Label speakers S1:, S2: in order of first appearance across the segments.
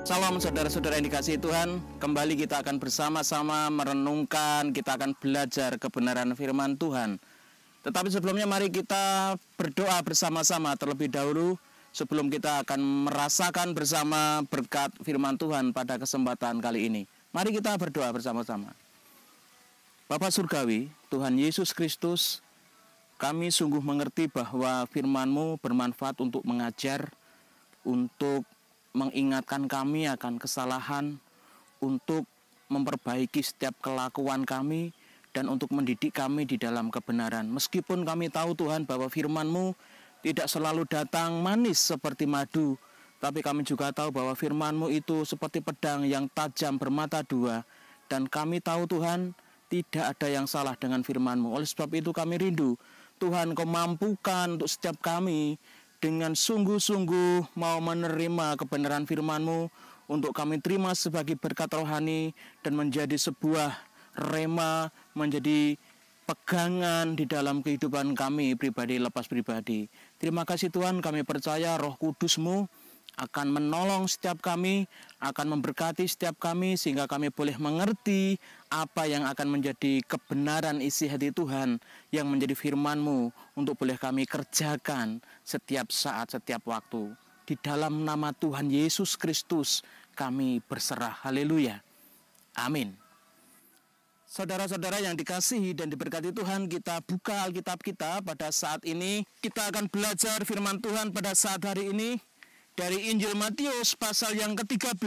S1: Salam saudara-saudara yang dikasihi Tuhan. Kembali kita akan bersama-sama merenungkan, kita akan belajar kebenaran firman Tuhan. Tetapi sebelumnya mari kita berdoa bersama-sama terlebih dahulu sebelum kita akan merasakan bersama berkat firman Tuhan pada kesempatan kali ini. Mari kita berdoa bersama-sama. Bapa Surgawi, Tuhan Yesus Kristus, kami sungguh mengerti bahwa firman-Mu bermanfaat untuk mengajar, untuk mengingatkan kami akan kesalahan, untuk memperbaiki setiap kelakuan kami, dan untuk mendidik kami di dalam kebenaran. Meskipun kami tahu Tuhan bahwa firman-Mu tidak selalu datang manis seperti madu, tapi kami juga tahu bahwa firman-Mu itu seperti pedang yang tajam bermata dua, dan kami tahu Tuhan, tidak ada yang salah dengan firman-Mu. Oleh sebab itu kami rindu, Tuhan Kau mampukan untuk setiap kami dengan sungguh-sungguh mau menerima kebenaran firman-Mu untuk kami terima sebagai berkat rohani dan menjadi sebuah rema, menjadi pegangan di dalam kehidupan kami pribadi lepas pribadi. Terima kasih Tuhan, kami percaya Roh Kudus-Mu akan menolong setiap kami, akan memberkati setiap kami sehingga kami boleh mengerti apa yang akan menjadi kebenaran isi hati Tuhan yang menjadi firman-Mu untuk boleh kami kerjakan setiap saat, setiap waktu. Di dalam nama Tuhan Yesus Kristus kami berserah. Haleluya. Amin. Saudara-saudara yang dikasihi dan diberkati Tuhan, kita buka Alkitab kita pada saat ini. Kita akan belajar firman Tuhan pada saat hari ini dari Injil Matius pasal yang ke-13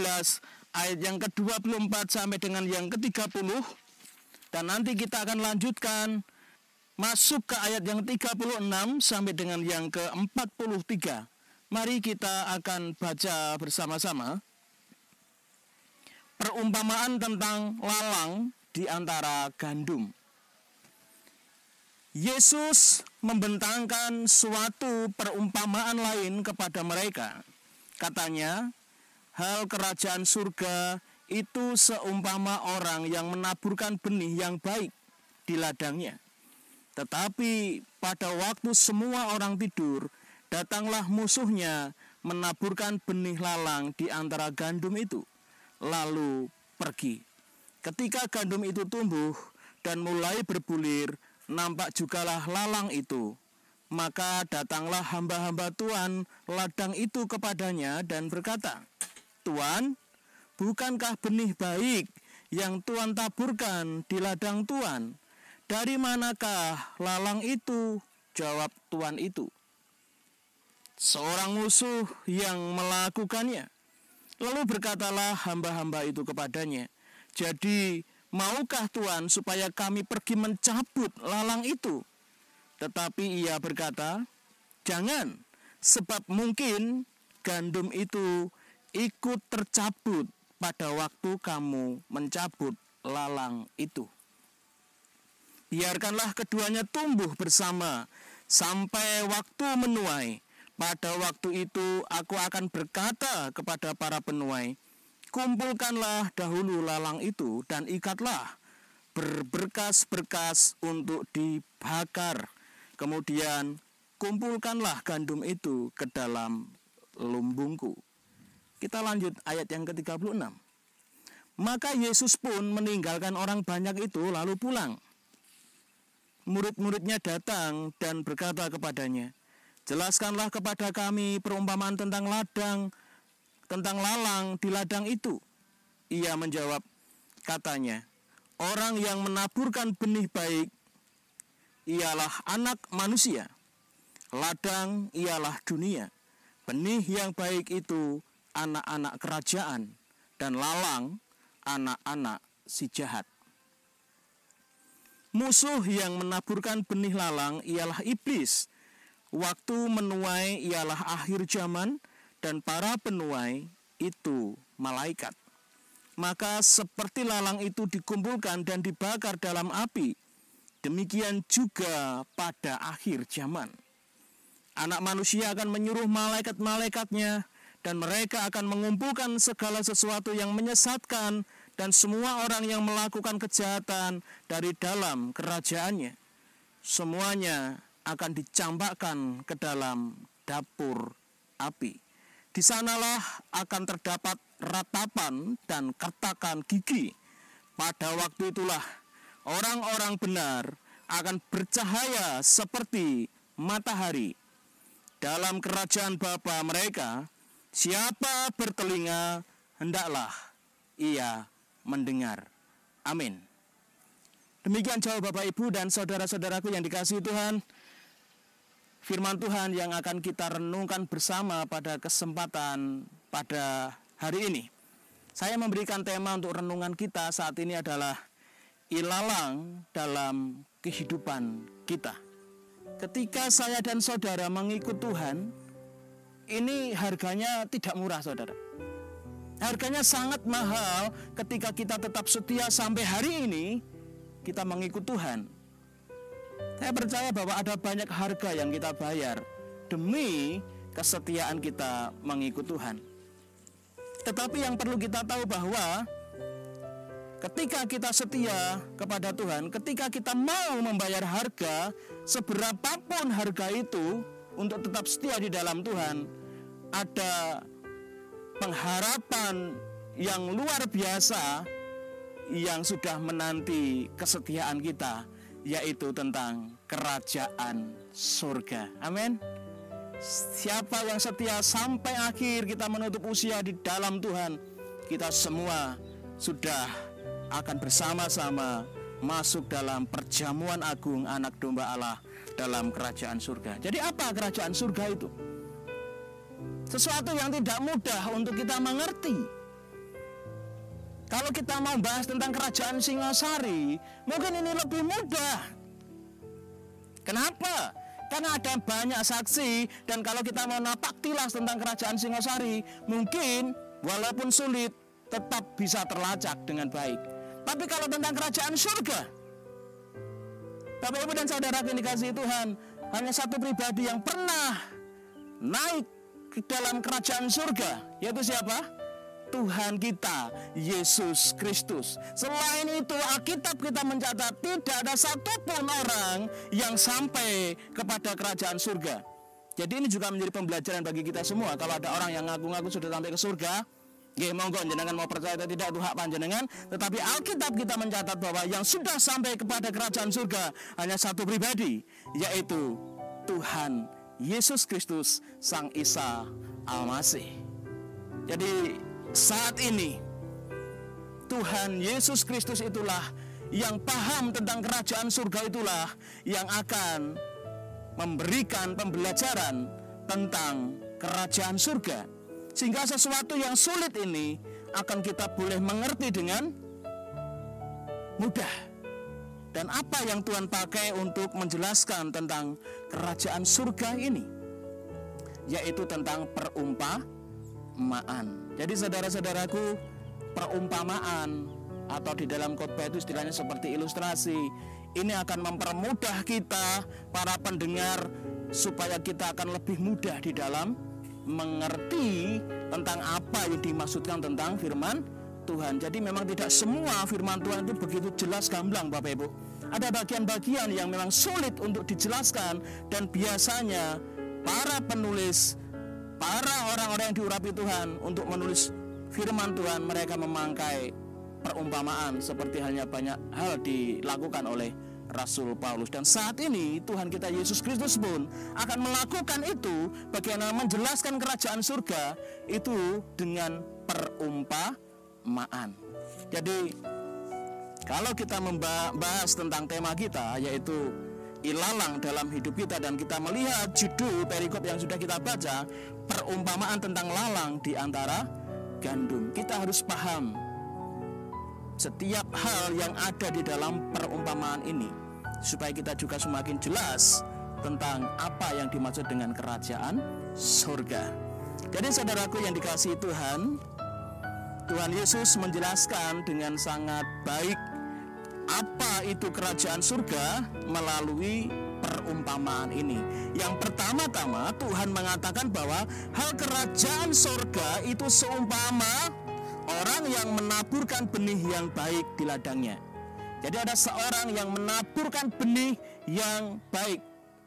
S1: ayat yang ke-24 sampai dengan yang ke-30. Dan nanti kita akan lanjutkan masuk ke ayat yang 36 sampai dengan yang ke-43. Mari kita akan baca bersama-sama perumpamaan tentang lalang di antara gandum. Yesus membentangkan suatu perumpamaan lain kepada mereka. Katanya, hal kerajaan surga itu seumpama orang yang menaburkan benih yang baik di ladangnya. Tetapi pada waktu semua orang tidur, datanglah musuhnya menaburkan benih lalang di antara gandum itu, lalu pergi. Ketika gandum itu tumbuh dan mulai berbulir, nampak jugalah lalang itu. Maka datanglah hamba-hamba Tuan ladang itu kepadanya dan berkata, Tuan, bukankah benih baik yang Tuan taburkan di ladang Tuan? Dari manakah lalang itu? Jawab Tuan itu, seorang musuh yang melakukannya. Lalu berkatalah hamba-hamba itu kepadanya, jadi maukah Tuan supaya kami pergi mencabut lalang itu? Tetapi ia berkata, jangan, sebab mungkin gandum itu ikut tercabut pada waktu kamu mencabut lalang itu. Biarkanlah keduanya tumbuh bersama sampai waktu menuai. Pada waktu itu aku akan berkata kepada para penuai, kumpulkanlah dahulu lalang itu dan ikatlah berberkas-berkas untuk dibakar. Kemudian kumpulkanlah gandum itu ke dalam lumbungku. Kita lanjut ayat yang ke-36. Maka Yesus pun meninggalkan orang banyak itu lalu pulang. Murid-muridnya datang dan berkata kepadanya, jelaskanlah kepada kami perumpamaan tentang lalang di ladang itu. Ia menjawab, katanya, orang yang menaburkan benih baik ialah anak manusia. Ladang ialah dunia. Benih yang baik itu anak-anak kerajaan, dan lalang anak-anak si jahat. Musuh yang menaburkan benih lalang ialah iblis. Waktu menuai ialah akhir zaman, dan para penuai itu malaikat. Maka seperti lalang itu dikumpulkan dan dibakar dalam api, demikian juga pada akhir zaman. Anak manusia akan menyuruh malaikat-malaikatnya, dan mereka akan mengumpulkan segala sesuatu yang menyesatkan dan semua orang yang melakukan kejahatan dari dalam kerajaannya. Semuanya akan dicampakkan ke dalam dapur api. Di sanalah akan terdapat ratapan dan kertakan gigi. Pada waktu itulah orang-orang benar akan bercahaya seperti matahari dalam kerajaan Bapa mereka. Siapa bertelinga, hendaklah ia mendengar. Amin. Demikian jauh Bapak Ibu dan saudara-saudaraku yang dikasihi Tuhan, firman Tuhan yang akan kita renungkan bersama pada kesempatan pada hari ini. Saya memberikan tema untuk renungan kita saat ini adalah ilalang dalam kehidupan kita. Ketika saya dan saudara mengikut Tuhan, ini harganya tidak murah, saudara. Harganya sangat mahal ketika kita tetap setia sampai hari ini kita mengikut Tuhan. Saya percaya bahwa ada banyak harga yang kita bayar demi kesetiaan kita mengikut Tuhan. Tetapi yang perlu kita tahu bahwa ketika kita setia kepada Tuhan, ketika kita mau membayar harga, seberapapun harga itu untuk tetap setia di dalam Tuhan, ada pengharapan yang luar biasa yang sudah menanti kesetiaan kita, yaitu tentang kerajaan surga. Amin. Siapa yang setia sampai akhir kita menutup usia di dalam Tuhan, kita semua sudah akan bersama-sama masuk dalam perjamuan agung anak domba Allah dalam kerajaan surga. Jadi apa kerajaan surga itu? Sesuatu yang tidak mudah untuk kita mengerti. Kalau kita mau bahas tentang kerajaan Singosari, mungkin ini lebih mudah. Kenapa? Karena ada banyak saksi, dan kalau kita mau napak tilas tentang kerajaan Singosari, mungkin walaupun sulit, tetap bisa terlacak dengan baik. Tapi kalau tentang kerajaan surga, Bapak Ibu dan Saudara yang dikasihi Tuhan, hanya satu pribadi yang pernah naik ke dalam kerajaan surga, yaitu siapa? Tuhan kita, Yesus Kristus. Selain itu, Alkitab kita mencatat tidak ada satupun orang yang sampai kepada kerajaan surga. Jadi ini juga menjadi pembelajaran bagi kita semua. Kalau ada orang yang ngaku-ngaku sudah sampai ke surga, ya monggo jenengan mau percaya atau tidak, itu hak panjenengan. Tetapi Alkitab kita mencatat bahwa yang sudah sampai kepada kerajaan surga hanya satu pribadi, yaitu Tuhan Yesus Kristus, Sang Isa Al-Masih. Jadi saat ini Tuhan Yesus Kristus itulah yang paham tentang kerajaan surga, itulah yang akan memberikan pembelajaran tentang kerajaan surga. Sehingga sesuatu yang sulit ini akan kita boleh mengerti dengan mudah. Dan apa yang Tuhan pakai untuk menjelaskan tentang kerajaan surga ini? Yaitu tentang perumpamaan. Jadi saudara-saudaraku, perumpamaan atau di dalam khotbah itu istilahnya seperti ilustrasi. Ini akan mempermudah kita, para pendengar, supaya kita akan lebih mudah di dalam mengerti tentang apa yang dimaksudkan tentang firman Tuhan. Jadi memang tidak semua firman Tuhan itu begitu jelas gamblang, Bapak Ibu. Ada bagian-bagian yang memang sulit untuk dijelaskan, dan biasanya para penulis, para orang-orang yang diurapi Tuhan untuk menulis firman Tuhan, mereka memakai perumpamaan, seperti halnya banyak hal dilakukan oleh Rasul Paulus. Dan saat ini Tuhan kita Yesus Kristus pun akan melakukan itu, bagaimana menjelaskan kerajaan surga itu dengan perumpamaan. Jadi kalau kita membahas tentang tema kita, yaitu ilalang dalam hidup kita, dan kita melihat judul perikop yang sudah kita baca, perumpamaan tentang lalang di antara gandum, kita harus paham setiap hal yang ada di dalam perumpamaan ini, supaya kita juga semakin jelas tentang apa yang dimaksud dengan kerajaan surga. Jadi saudaraku yang dikasihi Tuhan, Tuhan Yesus menjelaskan dengan sangat baik apa itu kerajaan surga melalui perumpamaan ini. Yang pertama-tama Tuhan mengatakan bahwa hal kerajaan surga itu seumpama orang yang menaburkan benih yang baik di ladangnya. Jadi ada seorang yang menaburkan benih yang baik.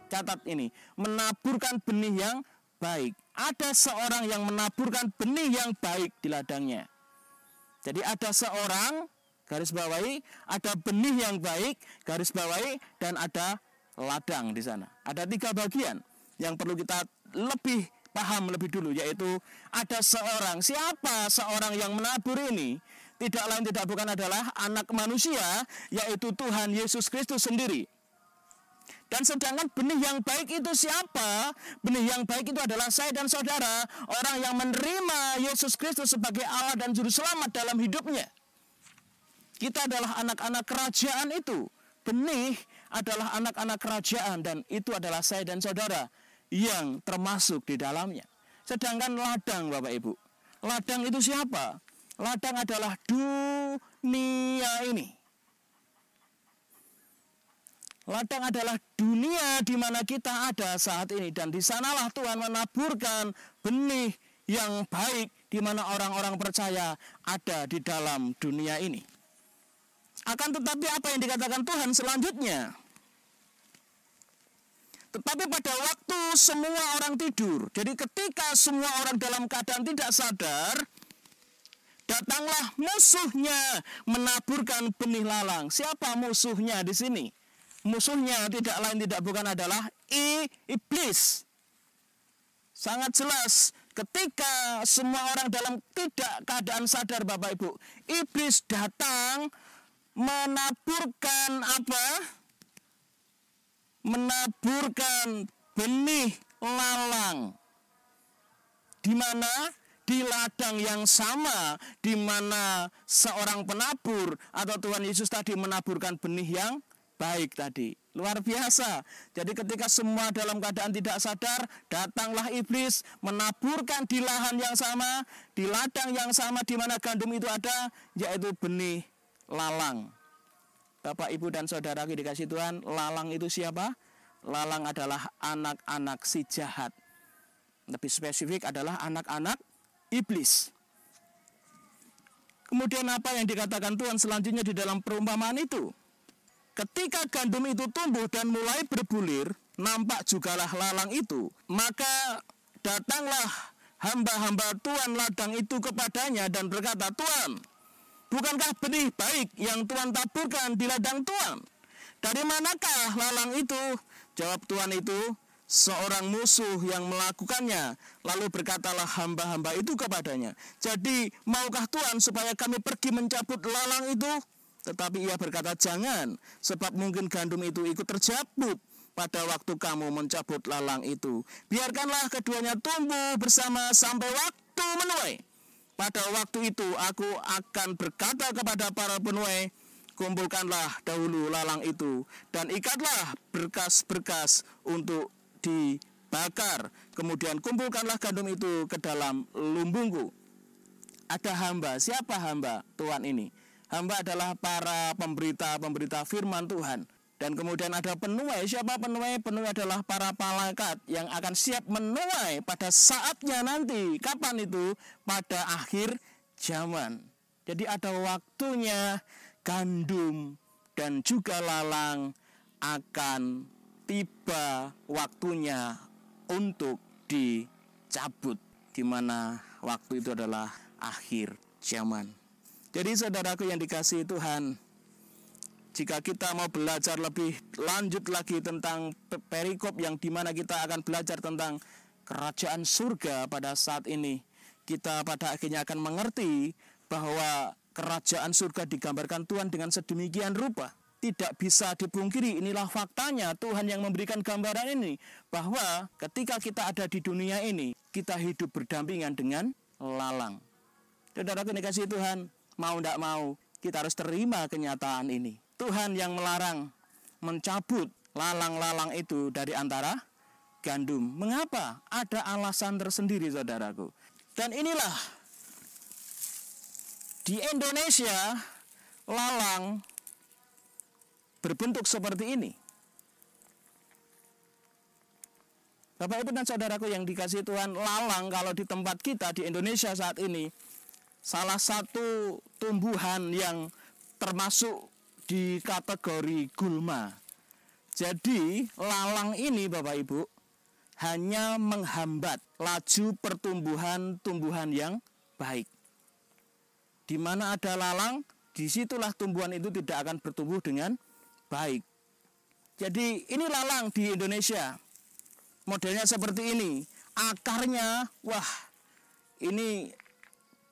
S1: Catat ini, menaburkan benih yang baik. ada seorang yang menaburkan benih yang baik di ladangnya. Jadi ada seorang, garis bawahi, ada benih yang baik, garis bawahi, dan ada ladang di sana. Ada 3 bagian yang perlu kita lebih paham lebih dulu, yaitu ada seorang. Siapa seorang yang menabur ini? Tidak lain tidak bukan adalah anak manusia, yaitu Tuhan Yesus Kristus sendiri. Dan sedangkan benih yang baik itu siapa? Benih yang baik itu adalah saya dan saudara, orang yang menerima Yesus Kristus sebagai Allah dan Juru Selamat dalam hidupnya. Kita adalah anak-anak kerajaan itu. Benih adalah anak-anak kerajaan, dan itu adalah saya dan saudara yang termasuk di dalamnya. Sedangkan ladang, Bapak Ibu, ladang itu siapa? Ladang adalah dunia ini. Ladang adalah dunia di mana kita ada saat ini, dan di sanalah Tuhan menaburkan benih yang baik di mana orang-orang percaya ada di dalam dunia ini. Akan tetapi apa yang dikatakan Tuhan selanjutnya? Tetapi pada waktu semua orang tidur, jadi ketika semua orang dalam keadaan tidak sadar, datanglah musuhnya menaburkan benih lalang. Siapa musuhnya di sini? Musuhnya tidak lain tidak bukan adalah iblis. Sangat jelas ketika semua orang dalam tidak keadaan sadar, Bapak Ibu, iblis datang menaburkan apa? Menaburkan benih lalang. Di mana? Di ladang yang sama, di mana seorang penabur atau Tuhan Yesus tadi menaburkan benih yang baik tadi. Luar biasa. Jadi ketika semua dalam keadaan tidak sadar, datanglah iblis menaburkan di lahan yang sama, di ladang yang sama di mana gandum itu ada, yaitu benih lalang. Bapak, Ibu, dan saudara dikasih Tuhan, lalang itu siapa? Lalang adalah anak-anak si jahat. Lebih spesifik adalah anak-anak iblis. Kemudian apa yang dikatakan Tuhan selanjutnya di dalam perumpamaan itu? Ketika gandum itu tumbuh dan mulai berbulir, nampak jugalah lalang itu. Maka datanglah hamba-hamba Tuhan ladang itu kepadanya dan berkata, Tuhan, bukankah benih baik yang Tuhan taburkan di ladang Tuhan? Dari manakah lalang itu? Jawab Tuhan itu, seorang musuh yang melakukannya. Lalu berkatalah hamba-hamba itu kepadanya, jadi maukah Tuhan supaya kami pergi mencabut lalang itu? Tetapi ia berkata, jangan, sebab mungkin gandum itu ikut terjabut pada waktu kamu mencabut lalang itu. Biarkanlah keduanya tumbuh bersama sampai waktu menuai. Pada waktu itu aku akan berkata kepada para penuai, kumpulkanlah dahulu lalang itu dan ikatlah berkas-berkas untuk dibakar. Kemudian kumpulkanlah gandum itu ke dalam lumbungku. Ada hamba. Siapa hamba Tuhan ini? Hamba adalah para pemberita firman Tuhan. Dan kemudian ada penuai. Siapa penuai? Penuai adalah para malaikat yang akan siap menuai pada saatnya nanti. Kapan itu? Pada akhir zaman. Jadi ada waktunya gandum dan juga lalang akan tiba waktunya untuk dicabut. Di mana waktu itu adalah akhir zaman. Jadi saudaraku yang dikasihi Tuhan, jika kita mau belajar lebih lanjut lagi tentang perikop yang dimana kita akan belajar tentang kerajaan surga pada saat ini, kita pada akhirnya akan mengerti bahwa kerajaan surga digambarkan Tuhan dengan sedemikian rupa. Tidak bisa dipungkiri, inilah faktanya. Tuhan yang memberikan gambaran ini, bahwa ketika kita ada di dunia ini, kita hidup berdampingan dengan lalang. Saudaraku yang dikasihi Tuhan, mau tidak mau, kita harus terima kenyataan ini. Tuhan yang melarang mencabut lalang-lalang itu dari antara gandum. Mengapa? Ada alasan tersendiri, saudaraku. Dan inilah, di Indonesia, lalang berbentuk seperti ini. Bapak, Ibu, dan saudaraku yang dikasihi Tuhan, lalang kalau di tempat kita di Indonesia saat ini, salah satu tumbuhan yang termasuk di kategori gulma. Jadi lalang ini, Bapak Ibu, hanya menghambat laju pertumbuhan tumbuhan yang baik. Di mana ada lalang, disitulah tumbuhan itu tidak akan bertumbuh dengan baik. Jadi ini lalang di Indonesia. Modelnya seperti ini. Akarnya, wah, ini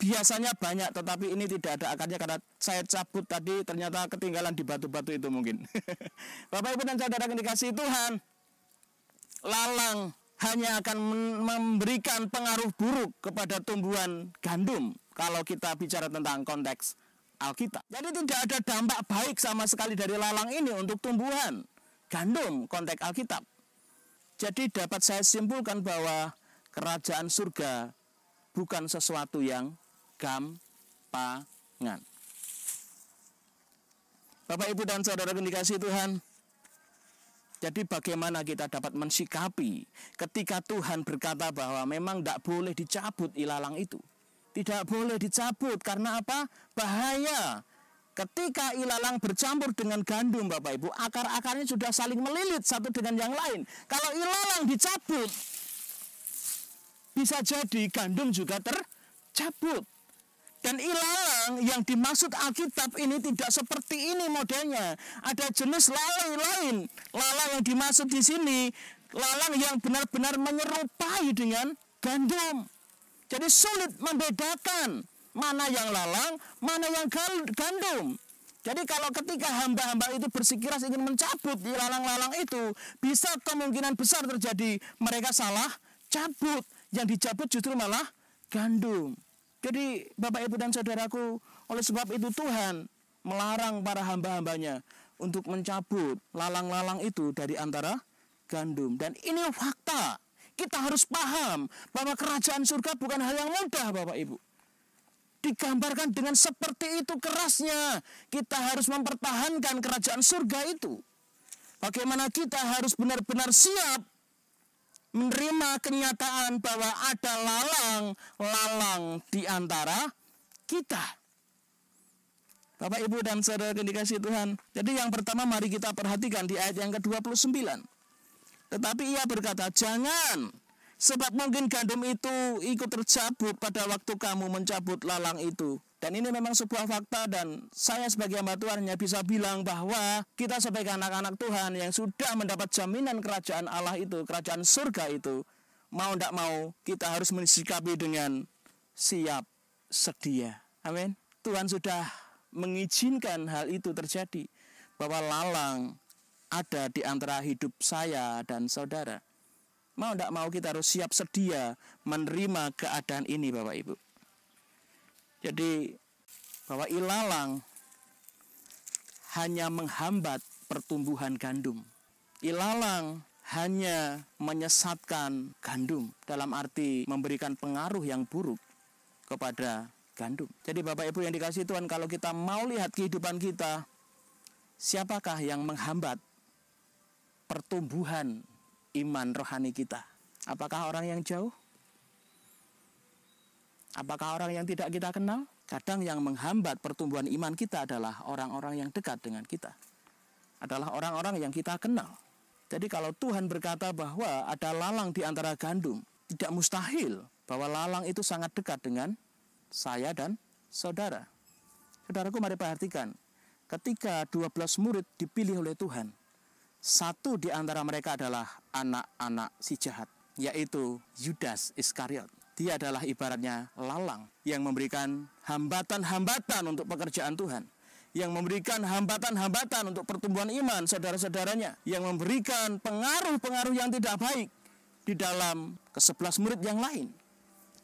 S1: biasanya banyak, tetapi ini tidak ada akarnya karena saya cabut tadi, ternyata ketinggalan di batu-batu itu mungkin. Bapak Ibu dan saudara yang dikasihi Tuhan, lalang hanya akan memberikan pengaruh buruk kepada tumbuhan gandum kalau kita bicara tentang konteks Alkitab. Jadi tidak ada dampak baik sama sekali dari lalang ini untuk tumbuhan gandum konteks Alkitab. Jadi dapat saya simpulkan bahwa kerajaan surga bukan sesuatu yang gampangan. Bapak, Ibu, dan saudara yang dikasihi Tuhan, jadi bagaimana kita dapat mensikapi ketika Tuhan berkata bahwa memang tidak boleh dicabut ilalang itu. Tidak boleh dicabut, karena apa? Bahaya. Ketika ilalang bercampur dengan gandum, Bapak Ibu, akar-akarnya sudah saling melilit satu dengan yang lain. Kalau ilalang dicabut, bisa jadi gandum juga tercabut. Dan ilalang yang dimaksud Alkitab ini tidak seperti ini modelnya. Ada jenis lalang lain. Lalang yang dimaksud di sini, lalang yang benar-benar menyerupai dengan gandum. Jadi sulit membedakan mana yang lalang, mana yang gandum. Jadi kalau ketika hamba-hamba itu bersikeras ingin mencabut di lalang-lalang itu, bisa kemungkinan besar terjadi mereka salah cabut. Yang dicabut justru malah gandum. Jadi Bapak, Ibu, dan saudaraku, oleh sebab itu Tuhan melarang para hamba-hambanya untuk mencabut lalang-lalang itu dari antara gandum. Dan ini fakta. Kita harus paham bahwa kerajaan surga bukan hal yang mudah, Bapak Ibu. Digambarkan dengan seperti itu kerasnya. Kita harus mempertahankan kerajaan surga itu. Bagaimana kita harus benar-benar siap menerima kenyataan bahwa ada lalang di antara kita. Bapak, Ibu, dan saudara yang dikasihi Tuhan. Jadi yang pertama mari kita perhatikan di ayat yang ke-29. Tetapi ia berkata, jangan, sebab mungkin gandum itu ikut tercabut pada waktu kamu mencabut lalang itu. Dan ini memang sebuah fakta, dan saya sebagai hamba Tuhan hanya bisa bilang bahwa kita sebagai anak-anak Tuhan yang sudah mendapat jaminan kerajaan Allah itu, kerajaan surga itu, mau tidak mau kita harus mensikapi dengan siap sedia. Amin. Tuhan sudah mengizinkan hal itu terjadi, bahwa lalang ada di antara hidup saya dan saudara. Mau tidak mau kita harus siap sedia menerima keadaan ini, Bapak Ibu. Jadi bahwa ilalang hanya menghambat pertumbuhan gandum. Ilalang hanya menyesatkan gandum, dalam arti memberikan pengaruh yang buruk kepada gandum. Jadi Bapak Ibu yang dikasihi Tuhan, kalau kita mau lihat kehidupan kita, siapakah yang menghambat pertumbuhan iman rohani kita? Apakah orang yang jauh? Apakah orang yang tidak kita kenal? Kadang yang menghambat pertumbuhan iman kita adalah orang-orang yang dekat dengan kita. Adalah orang-orang yang kita kenal. Jadi kalau Tuhan berkata bahwa ada lalang di antara gandum, tidak mustahil bahwa lalang itu sangat dekat dengan saya dan saudara. Saudaraku, mari perhatikan. Ketika 12 murid dipilih oleh Tuhan, satu di antara mereka adalah anak-anak si jahat, yaitu Yudas Iskariot. Dia adalah ibaratnya lalang yang memberikan hambatan-hambatan untuk pekerjaan Tuhan, yang memberikan hambatan-hambatan untuk pertumbuhan iman saudara-saudaranya, yang memberikan pengaruh-pengaruh yang tidak baik di dalam ke-11 murid yang lain.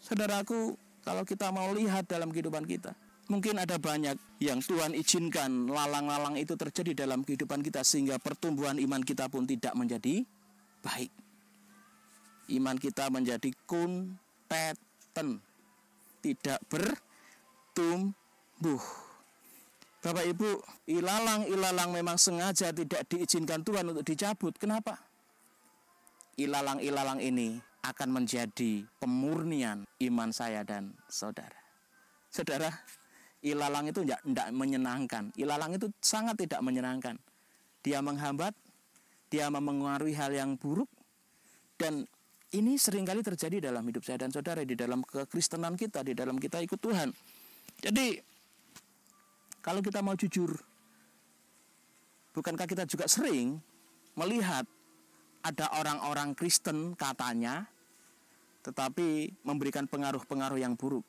S1: Saudaraku, kalau kita mau lihat dalam kehidupan kita, mungkin ada banyak yang Tuhan izinkan lalang-lalang itu terjadi dalam kehidupan kita, sehingga pertumbuhan iman kita pun tidak menjadi baik. Iman kita menjadi kunteten, tidak bertumbuh. Bapak Ibu, ilalang-ilalang memang sengaja tidak diizinkan Tuhan untuk dicabut. Kenapa? Ilalang-ilalang ini akan menjadi pemurnian iman saya dan saudara. Saudara, ilalang itu tidak menyenangkan. Ilalang itu sangat tidak menyenangkan. Dia menghambat, dia mempengaruhi hal yang buruk, dan Ini seringkali terjadi dalam hidup saya dan saudara, di dalam kekristenan kita, di dalam kita ikut Tuhan. Jadi, kalau kita mau jujur, bukankah kita juga sering melihat ada orang-orang Kristen katanya, tetapi memberikan pengaruh-pengaruh yang buruk,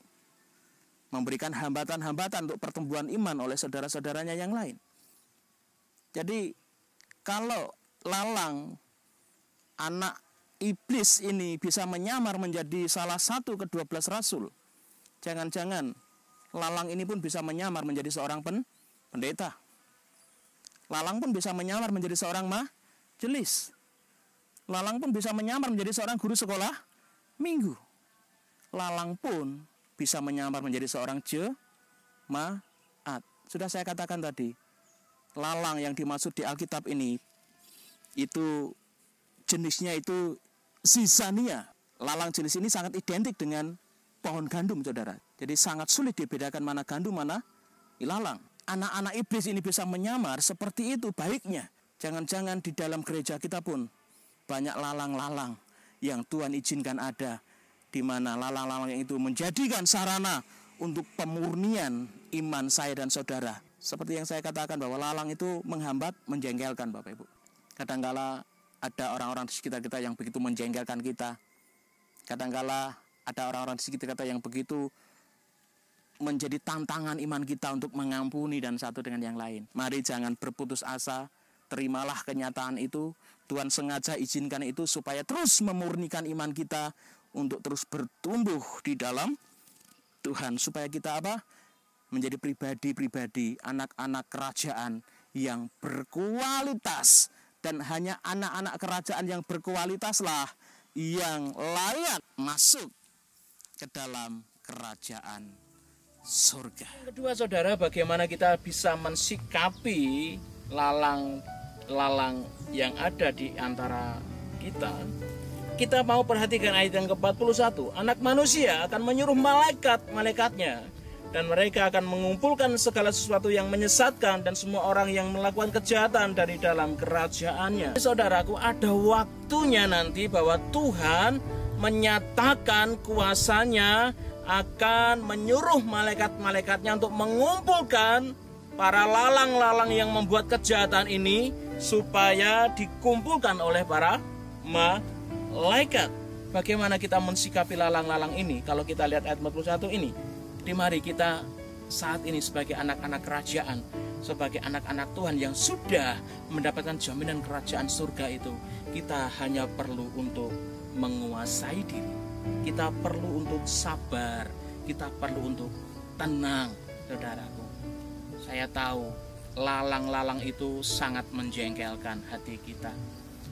S1: memberikan hambatan-hambatan untuk pertumbuhan iman oleh saudara-saudaranya yang lain. Jadi kalau lalang anak iblis ini bisa menyamar menjadi salah satu ke-12 rasul, jangan-jangan lalang ini pun bisa menyamar menjadi seorang pendeta. Lalang pun bisa menyamar menjadi seorang majelis. Lalang pun bisa menyamar menjadi seorang guru sekolah minggu. Lalang pun bisa menyamar menjadi seorang jemaat. Sudah saya katakan tadi, lalang yang dimaksud di Alkitab ini, itu jenisnya itu zizania. Lalang jenis ini sangat identik dengan pohon gandum, saudara. Jadi sangat sulit dibedakan mana gandum, mana ilalang. Anak-anak iblis ini bisa menyamar seperti itu baiknya. Jangan-jangan di dalam gereja kita pun banyak lalang-lalang yang Tuhan izinkan ada, di mana lalang-lalang itu menjadikan sarana untuk pemurnian iman saya dan saudara. Seperti yang saya katakan bahwa lalang itu menghambat, menjengkelkan Bapak Ibu. Kadangkala ada orang-orang di sekitar kita yang begitu menjengkelkan kita. Kadangkala ada orang-orang di sekitar kita yang begitu menjadi tantangan iman kita untuk mengampuni dan satu dengan yang lain. Mari jangan berputus asa, terimalah kenyataan itu. Tuhan sengaja izinkan itu supaya terus memurnikan iman kita untuk terus bertumbuh di dalam Tuhan, supaya kita apa? Menjadi pribadi-pribadi, anak-anak kerajaan yang berkualitas. Dan hanya anak-anak kerajaan yang berkualitaslah yang layak masuk ke dalam kerajaan surga.
S2: Kedua, saudara, bagaimana kita bisa mensikapi lalang yang ada di antara kita. Kita mau perhatikan ayat yang ke-41. Anak manusia akan menyuruh malaikat-malaikatnya, dan mereka akan mengumpulkan segala sesuatu yang menyesatkan dan semua orang yang melakukan kejahatan dari dalam kerajaannya. Saudaraku, ada waktunya nanti bahwa Tuhan menyatakan kuasanya, akan menyuruh malaikat-malaikatnya untuk mengumpulkan para lalang-lalang yang membuat kejahatan ini, supaya dikumpulkan oleh para malaikat. Bagaimana kita mensikapi lalang-lalang ini? Kalau kita lihat ayat 41 ini, mari kita saat ini sebagai anak-anak kerajaan, sebagai anak-anak Tuhan yang sudah mendapatkan jaminan kerajaan surga itu, kita hanya perlu untuk menguasai diri. Kita perlu untuk sabar, kita perlu untuk tenang, saudaraku. Saya tahu lalang-lalang itu sangat menjengkelkan hati kita.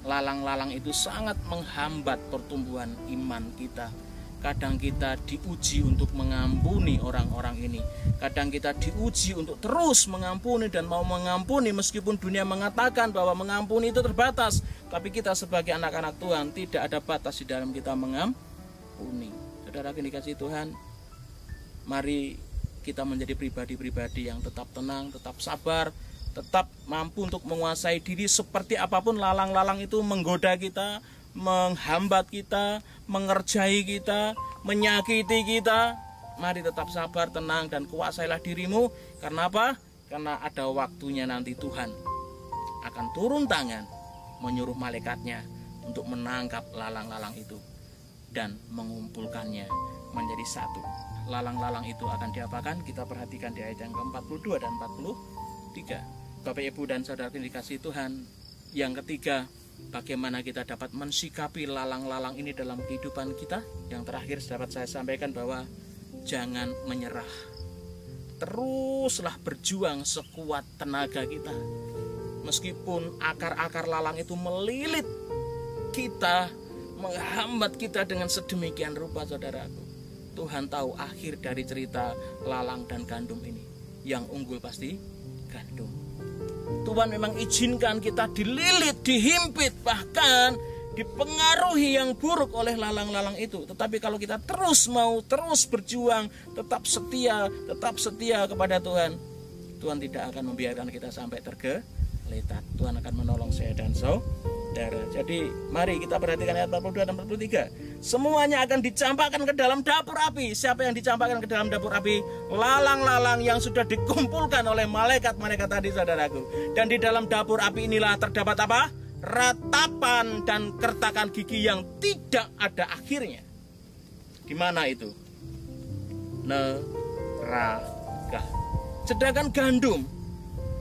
S2: Lalang-lalang itu sangat menghambat pertumbuhan iman kita. Kadang kita diuji untuk mengampuni orang-orang ini. Kadang kita diuji untuk terus mengampuni dan mau mengampuni meskipun dunia mengatakan bahwa mengampuni itu terbatas. Tapi kita sebagai anak-anak Tuhan tidak ada batas di dalam kita mengampuni. Saudara dikasihi Tuhan, mari kita menjadi pribadi-pribadi yang tetap tenang, tetap sabar, tetap mampu untuk menguasai diri seperti apapun lalang-lalang itu menggoda kita, menghambat kita, mengerjai kita, menyakiti kita. Mari tetap sabar, tenang, dan kuasailah dirimu. Karena apa? Karena ada waktunya nanti Tuhan akan turun tangan, menyuruh malaikatnya untuk menangkap lalang-lalang itu dan mengumpulkannya menjadi satu. Lalang-lalang itu akan diapakan? Kita perhatikan di ayat yang ke-42 dan 43. Bapak, Ibu, dan saudara dikasihi Tuhan, yang ketiga, bagaimana kita dapat mensikapi lalang-lalang ini dalam kehidupan kita. Yang terakhir dapat saya sampaikan bahwa jangan menyerah. Teruslah berjuang sekuat tenaga kita. Meskipun akar-akar lalang itu melilit kita, menghambat kita dengan sedemikian rupa, saudaraku. Tuhan tahu akhir dari cerita lalang dan gandum ini. Yang unggul pasti gandum. Tuhan memang izinkan kita dililit, dihimpit, bahkan dipengaruhi yang buruk oleh lalang-lalang itu. Tetapi kalau kita terus berjuang, tetap setia kepada Tuhan, Tuhan tidak akan membiarkan kita sampai tergeletak. Tuhan akan menolong saya dan saudara. Jadi mari kita perhatikan ayat 42 dan 43. Semuanya akan dicampakkan ke dalam dapur api. Siapa yang dicampakkan ke dalam dapur api? Lalang-lalang yang sudah dikumpulkan oleh malaikat-malaikat tadi, saudaraku. Dan di dalam dapur api inilah terdapat apa? Ratapan dan kertakan gigi yang tidak ada akhirnya. Di mana itu? Neraka. Sedangkan gandum,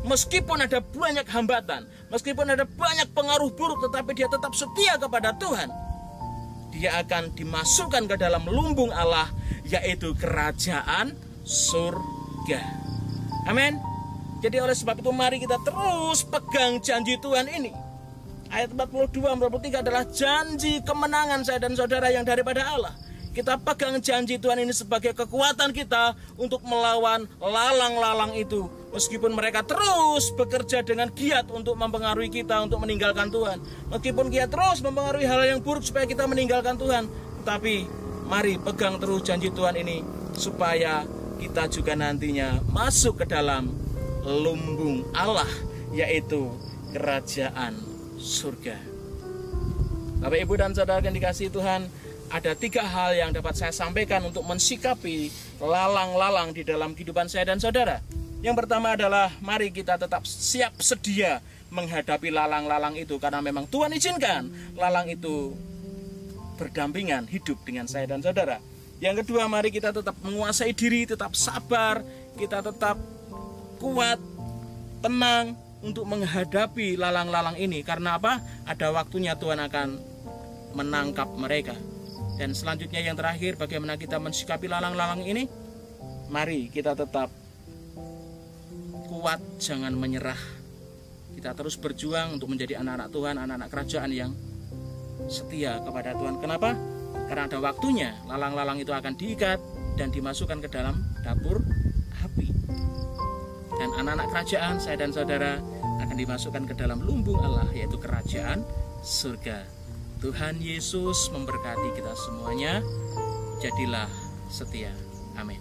S2: meskipun ada banyak hambatan, meskipun ada banyak pengaruh buruk, tetapi dia tetap setia kepada Tuhan. Dia akan dimasukkan ke dalam lumbung Allah, yaitu kerajaan surga. Amin. Jadi oleh sebab itu mari kita terus pegang janji Tuhan ini. Ayat 42-43 adalah janji kemenangan saya dan saudara yang daripada Allah. Kita pegang janji Tuhan ini sebagai kekuatan kita untuk melawan lalang-lalang itu. Meskipun mereka terus bekerja dengan giat untuk mempengaruhi kita untuk meninggalkan Tuhan. Meskipun giat terus mempengaruhi hal yang buruk supaya kita meninggalkan Tuhan. Tapi mari pegang terus janji Tuhan ini supaya kita juga nantinya masuk ke dalam lumbung Allah, yaitu kerajaan surga. Bapak, Ibu, dan saudara yang dikasihi Tuhan, ada 3 hal yang dapat saya sampaikan untuk mensikapi lalang-lalang di dalam kehidupan saya dan saudara. Yang pertama adalah mari kita tetap siap sedia menghadapi lalang-lalang itu, karena memang Tuhan izinkan lalang itu berdampingan hidup dengan saya dan saudara. Yang kedua, mari kita tetap menguasai diri, tetap sabar, kita tetap kuat, tenang untuk menghadapi lalang-lalang ini. Karena apa? Ada waktunya Tuhan akan menangkap mereka. Dan selanjutnya yang terakhir, bagaimana kita mensikapi lalang-lalang ini? Mari kita tetap kuat, jangan menyerah. Kita terus berjuang untuk menjadi anak-anak Tuhan, anak-anak kerajaan yang setia kepada Tuhan. Kenapa? Karena ada waktunya lalang-lalang itu akan diikat dan dimasukkan ke dalam dapur api. Dan anak-anak kerajaan, saya dan saudara, akan dimasukkan ke dalam lumbung Allah, yaitu kerajaan surga. Tuhan Yesus memberkati kita semuanya. Jadilah setia. Amin.